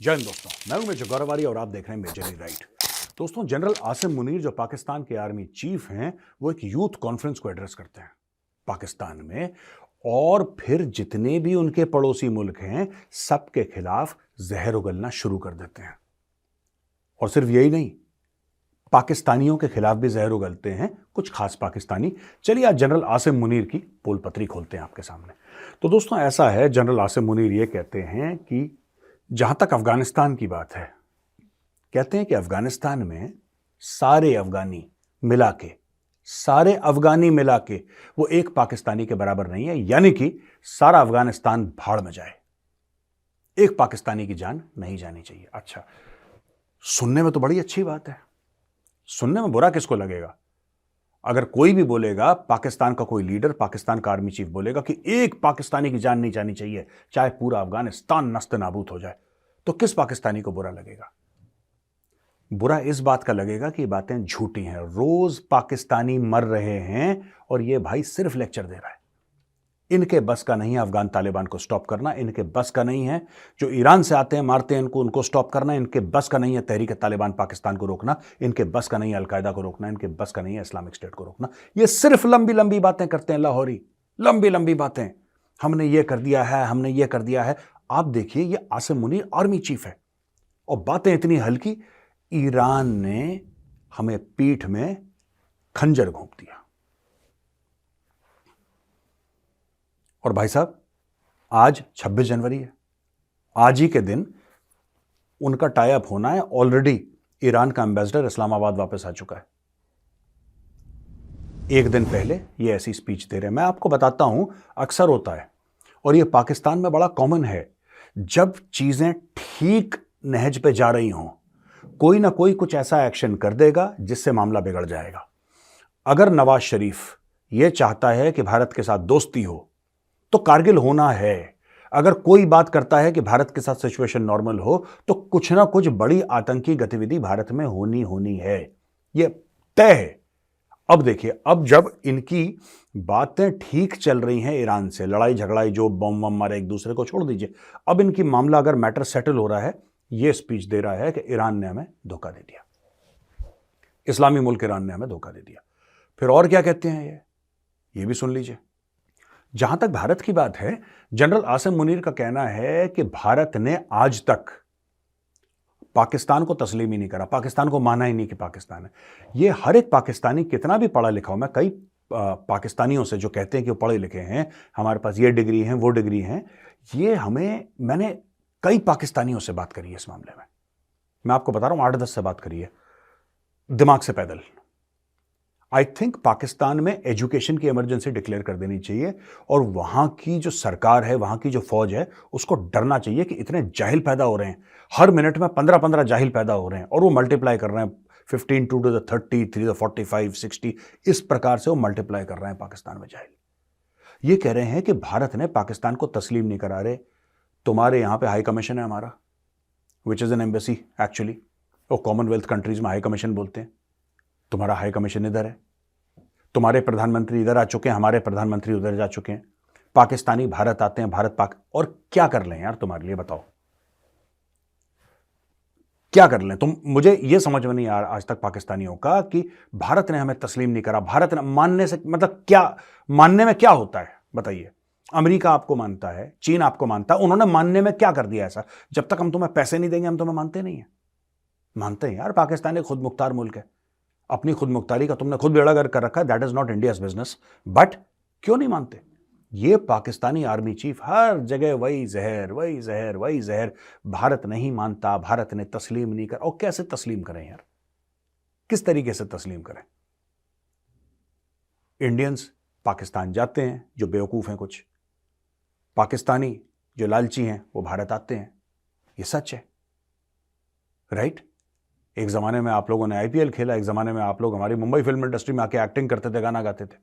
जय हिंद दोस्तों, मैं हूं मेजर गौरवारी और आप देख रहे हैं मेजरली राइट। दोस्तों, जनरल आसिम मुनीर जो पाकिस्तान के आर्मी चीफ हैं, वो एक यूथ कॉन्फ्रेंस को एड्रेस करते हैं पाकिस्तान में। और फिर जितने भी उनके पड़ोसी मुल्क हैं, सबके खिलाफ जहर उगलना शुरू कर देते हैं। और सिर्फ यही नहीं, पाकिस्तानियों के खिलाफ भी जहर उगलते हैं कुछ खास पाकिस्तानी। चलिए आज जनरल आसिम मुनीर की पोल पत्री खोलते हैं आपके सामने। तो दोस्तों, ऐसा है, जनरल आसिम मुनीर ये कहते हैं कि जहां तक अफगानिस्तान की बात है, कहते हैं कि अफगानिस्तान में सारे अफगानी मिला के वो एक पाकिस्तानी के बराबर नहीं है, यानी कि सारा अफगानिस्तान भाड़ में जाए, एक पाकिस्तानी की जान नहीं जानी चाहिए। अच्छा, सुनने में तो बड़ी अच्छी बात है, सुनने में बुरा किसको लगेगा? अगर कोई भी बोलेगा, पाकिस्तान का कोई लीडर, पाकिस्तान का आर्मी चीफ बोलेगा कि एक पाकिस्तानी की जान नहीं जानी चाहिए, चाहे पूरा अफगानिस्तान नस्त नाबूद हो जाए, तो किस पाकिस्तानी को बुरा लगेगा? बुरा इस बात का लगेगा कि ये बातें झूठी हैं। रोज पाकिस्तानी मर रहे हैं और ये भाई सिर्फ लेक्चर दे रहा है। इनके बस का नहीं है अफगान तालिबान को स्टॉप करना, इनके बस का नहीं है जो ईरान से आते हैं मारते हैं उनको स्टॉप करना, इनके बस का नहीं है तहरीक तालिबान पाकिस्तान को रोकना, इनके बस का नहीं है अलकायदा को रोकना, इनके बस का नहीं है इस्लामिक स्टेट को रोकना। ये सिर्फ लंबी लंबी बातें करते हैं, लाहौरी लंबी लंबी बातें। हमने ये कर दिया है, हमने ये कर दिया है। आप देखिए, ये आसिम मुनीर आर्मी चीफ है और बातें इतनी हल्की। ईरान ने हमें पीठ में खंजर घोंप दिया। और भाई साहब, आज 26 जनवरी है, आज ही के दिन उनका टाई अप होना है। ऑलरेडी ईरान का एम्बेसडर इस्लामाबाद वापस आ चुका है। एक दिन पहले ये ऐसी स्पीच दे रहे हैं। मैं आपको बताता हूं, अक्सर होता है और ये पाकिस्तान में बड़ा कॉमन है, जब चीजें ठीक नहज पे जा रही हों, कोई ना कोई कुछ ऐसा एक्शन कर देगा जिससे मामला बिगड़ जाएगा। अगर नवाज शरीफ यह चाहता है कि भारत के साथ दोस्ती हो, तो कारगिल होना है। अगर कोई बात करता है कि भारत के साथ सिचुएशन नॉर्मल हो, तो कुछ ना कुछ बड़ी आतंकी गतिविधि भारत में होनी है, यह तय है। अब देखिए, अब जब इनकी बातें ठीक चल रही हैं ईरान से, लड़ाई झगड़ाई जो बम बम मारे एक दूसरे को छोड़ दीजिए, अब इनकी मामला अगर मैटर सेटल हो रहा है, यह स्पीच दे रहा है कि ईरान ने हमें धोखा दे दिया, इस्लामी मुल्क ईरान ने हमें धोखा दे दिया। फिर और क्या कहते हैं ये भी सुन लीजिए। जहां तक भारत की बात है, जनरल आसिम मुनीर का कहना है कि भारत ने आज तक पाकिस्तान को तस्लीम ही नहीं करा, पाकिस्तान को माना ही नहीं कि पाकिस्तान है। ये हर एक पाकिस्तानी कितना भी पढ़ा लिखा हो, मैं कई पाकिस्तानियों से जो कहते हैं कि वो पढ़े लिखे हैं, हमारे पास ये डिग्री है वो डिग्री है, मैंने कई पाकिस्तानियों से बात करी है इस मामले में। मैं आपको बता रहा हूं, 8-10 से बात करी है, दिमाग से पैदल। आई थिंक पाकिस्तान में एजुकेशन की इमरजेंसी डिक्लेयर कर देनी चाहिए और वहां की जो सरकार है, वहां की जो फौज है, उसको डरना चाहिए कि इतने जाहिल पैदा हो रहे हैं, हर मिनट में 15-15 जाहिल पैदा हो रहे हैं और वो मल्टीप्लाई कर रहे हैं 15 to the 30, 3 to the 45, 60, इस प्रकार से वो मल्टीप्लाई कर रहे हैं पाकिस्तान में जाहिल। ये कह रहे हैं कि भारत ने पाकिस्तान को तस्लीम नहीं करा रहे। तुम्हारे यहां पे हाई कमीशन है हमारा, which is an embassy actually, वो कॉमनवेल्थ कंट्रीज में हाई कमीशन बोलते हैं। तुम्हारा हाई कमीशन इधर है, तुम्हारे प्रधानमंत्री इधर आ चुके हैं, हमारे प्रधानमंत्री उधर जा चुके हैं, पाकिस्तानी भारत आते हैं, भारत पाक, और क्या कर लें यार तुम्हारे लिए, बताओ क्या कर लें तुम? मुझे यह समझ में नहीं आ रहा आज तक पाकिस्तानियों का कि भारत ने हमें तस्लीम नहीं करा। भारत ने मानने से मतलब क्या, मानने में क्या होता है बताइए? अमेरिका आपको मानता है, चीन आपको मानता है, उन्होंने मानने में क्या कर दिया ऐसा? जब तक हम तुम्हें पैसे नहीं देंगे हम तुम्हें मानते नहीं है। मानते हैं यार, पाकिस्तान एक खुद मुख्तार मुल्क है, अपनी खुद मुख्तारी का तुमने खुद बेड़ा गर्क कर रखा है, that is not India's business. But क्यों नहीं मानते? ये पाकिस्तानी आर्मी चीफ हर जगह वही जहर वही जहर वही जहर, भारत नहीं मानता, भारत ने तस्लीम नहीं कर। और कैसे तस्लीम करें यार, किस तरीके से तस्लीम करें? इंडियंस पाकिस्तान जाते हैं जो बेवकूफ हैं, कुछ पाकिस्तानी जो लालची हैं वो भारत आते हैं, ये सच है, राइट? एक जमाने में आप लोगों ने आईपीएल खेला, एक जमाने में आप लोग हमारी मुंबई फिल्म इंडस्ट्री में आके एक्टिंग करते थे, गाना गाते थे।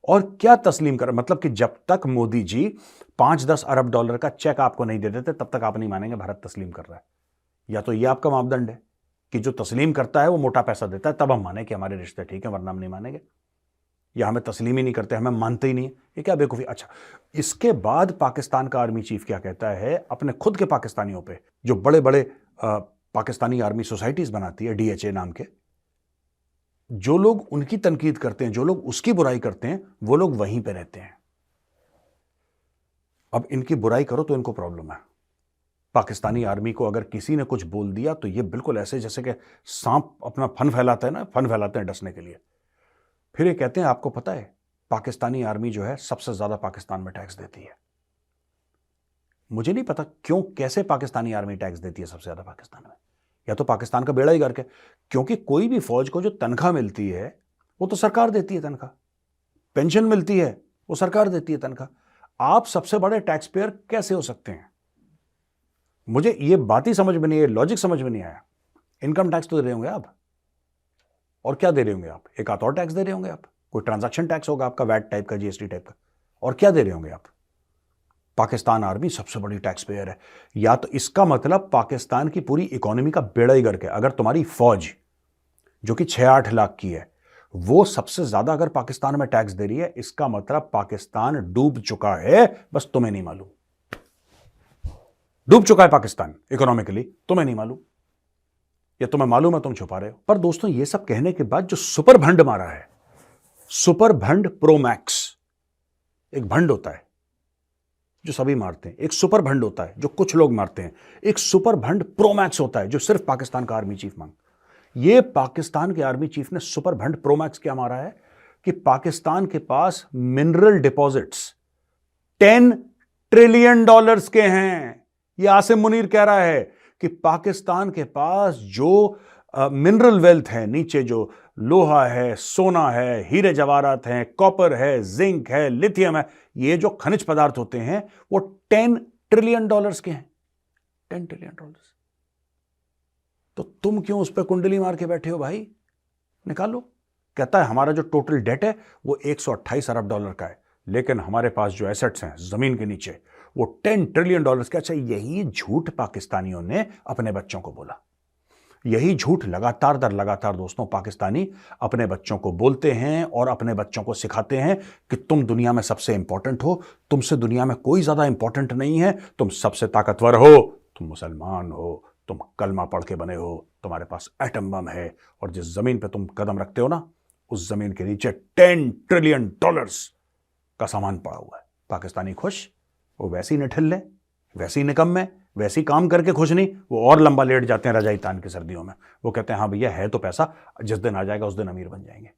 और क्या तस्लीम कर, मतलब कि जब तक मोदी जी 5-10 अरब डॉलर का चेक आपको नहीं दे देते, तब तक आप नहीं मानेंगे भारत तस्लीम कर रहा है। या तो ये आपका मापदंड है कि जो तस्लीम करता है वो मोटा पैसा देता है, तब हम माने कि हमारे रिश्ते ठीक है, वरना हम नहीं मानेंगे। या हमें तस्लीम ही नहीं करते, हमें मानते ही नहीं, ये क्या बेवकूफ़ी। अच्छा, इसके बाद पाकिस्तान का आर्मी चीफ क्या कहता है अपने खुद के पाकिस्तानियों पे, जो बड़े बड़े पाकिस्तानी आर्मी सोसाइटीज़ बनाती है, DHA नाम के, जो लोग उनकी तनकीद करते हैं, जो लोग उसकी बुराई करते हैं, वो लोग वहीं पे रहते हैं। अब इनकी बुराई करो तो इनको प्रॉब्लम है। पाकिस्तानी आर्मी को अगर किसी ने कुछ बोल दिया तो ये बिल्कुल ऐसे जैसे कि सांप अपना फन फैलाता है ना, फन फैलाते हैं डसने के लिए। फिर ये कहते हैं आपको पता है पाकिस्तानी आर्मी जो है सबसे ज्यादा पाकिस्तान में टैक्स देती है। मुझे नहीं पता क्यों, कैसे पाकिस्तानी आर्मी टैक्स देती है सबसे ज्यादा पाकिस्तान में। या तो पाकिस्तान का बेड़ा ही गर्क है, क्योंकि कोई भी फौज को जो तनख्वाह मिलती है वो तो सरकार देती है तनख्वाह, पेंशन मिलती है वो सरकार देती है तनख्वाह। आप सबसे बड़े टैक्स पेयर कैसे हो सकते हैं? मुझे ये बात ही समझ में नहीं है, लॉजिक समझ में नहीं आया। इनकम टैक्स तो दे रहे होंगे आप, और क्या दे रहे होंगे आप? एक आध और टैक्स दे रहे होंगे आप, कोई ट्रांजैक्शन टैक्स होगा आपका, वैट टाइप का, GST टाइप का, और क्या दे रहे होंगे आप? पाकिस्तान आर्मी सबसे बड़ी टैक्स पेयर है। या तो इसका मतलब पाकिस्तान की पूरी इकोनॉमी का बेड़ा ही गर्क है। अगर तुम्हारी फौज जो कि 6-8 लाख की है वो सबसे ज्यादा अगर पाकिस्तान में टैक्स दे रही है, इसका मतलब पाकिस्तान डूब चुका है, बस तुम्हें नहीं मालूम। डूब चुका है पाकिस्तान इकोनॉमिकली, तुम्हें नहीं मालूम, या तुम्हें मालूम है तुम छुपा रहे हो। पर दोस्तों ये सब कहने के बाद जो सुपर भंड मारा है, सुपर भंड प्रो मैक्स, एक भंड होता है जो सभी मारते हैं, एक सुपर भंड होता है जो कुछ लोग मारते हैं, एक सुपर भंड प्रो मैक्स होता है जो सिर्फ पाकिस्तान का आर्मी चीफ मांग। ये पाकिस्तान के आर्मी चीफ ने सुपर भंड प्रो मैक्स क्या मारा है कि पाकिस्तान के पास मिनरल डिपॉजिट्स $10 ट्रिलियन के हैं। ये आसिम मुनीर कह रहा है कि पाकिस्तान के पास जो मिनरल वेल्थ है, नीचे जो लोहा है, सोना है, हीरे जवाहरात हैं, कॉपर है, जिंक है, लिथियम है, ये जो खनिज पदार्थ होते हैं वो $10 ट्रिलियन के हैं। $10 ट्रिलियन। तो तुम क्यों उस पर कुंडली मार के बैठे हो भाई? निकालो। कहता है हमारा जो टोटल डेट है वो $128 अरब का है, लेकिन हमारे पास जो एसेट्स हैं जमीन के नीचे वो $10 ट्रिलियन के। अच्छा, यही झूठ पाकिस्तानियों ने अपने बच्चों को बोला। यही झूठ लगातार दर लगातार दोस्तों पाकिस्तानी अपने बच्चों को बोलते हैं और अपने बच्चों को सिखाते हैं कि तुम दुनिया में सबसे इंपॉर्टेंट हो, तुमसे दुनिया में कोई ज्यादा इंपॉर्टेंट नहीं है, तुम सबसे ताकतवर हो, तुम मुसलमान हो, तुम कलमा पढ़ के बने हो, तुम्हारे पास एटम बम है, और जिस जमीन पे तुम कदम रखते हो ना उस जमीन के नीचे $10 ट्रिलियन का सामान पड़ा हुआ है। पाकिस्तानी खुश, वो वैसी निठल्ले, वैसी निकम्मे, वैसी काम करके खुश नहीं, वो और लंबा लेट जाते हैं रजाई तान के सर्दियों में। वो कहते हैं हाँ भैया है तो पैसा, जिस दिन आ जाएगा उस दिन अमीर बन जाएंगे।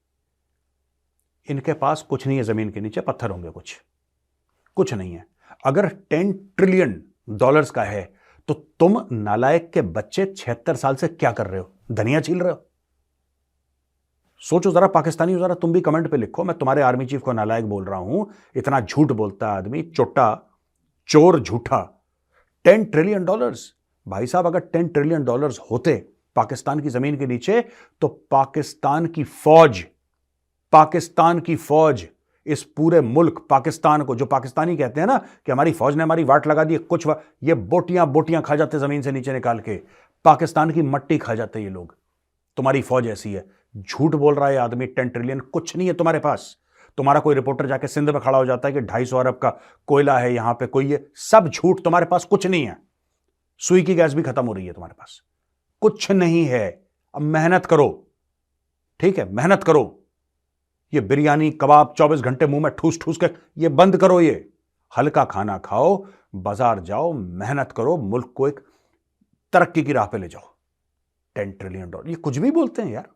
इनके पास कुछ नहीं है जमीन के नीचे, पत्थर होंगे, कुछ नहीं है। अगर $10 ट्रिलियन का है तो तुम नालायक के बच्चे 76 साल से क्या कर रहे हो? धनिया छील रहे हो? सोचो जरा पाकिस्तानी, जरा तुम भी कमेंट पे लिखो। मैं तुम्हारे आर्मी चीफ को नालायक बोल रहा हूं, इतना झूठ बोलता है आदमी, चोटा, चोर, झूठा। $10 ट्रिलियन भाई साहब, अगर $10 ट्रिलियन होते पाकिस्तान की जमीन के नीचे तो पाकिस्तान की फौज इस पूरे मुल्क पाकिस्तान को, जो पाकिस्तानी कहते हैं ना कि हमारी फौज ने हमारी वाट लगा दी, कुछ ये बोटियां खा जाते जमीन से नीचे निकाल के, पाकिस्तान की मट्टी खा जाते ये लोग। तुम्हारी फौज ऐसी है। झूठ बोल रहा है आदमी। 10 ट्रिलियन कुछ नहीं है तुम्हारे पास। तुम्हारा कोई रिपोर्टर जाके सिंध में खड़ा हो जाता है कि 250 अरब का कोयला है यहां पे, कोई ये सब झूठ। तुम्हारे पास कुछ नहीं है। सुई की गैस भी खत्म हो रही है तुम्हारे पास, कुछ नहीं है। अब मेहनत करो, ठीक है, मेहनत करो। ये बिरयानी कबाब 24 घंटे मुंह में ठूस ठूस के ये बंद करो। ये हल्का खाना खाओ, बाजार जाओ, मेहनत करो, मुल्क को एक तरक्की की राह पे ले जाओ। $10 ट्रिलियन, ये कुछ भी बोलते हैं यार।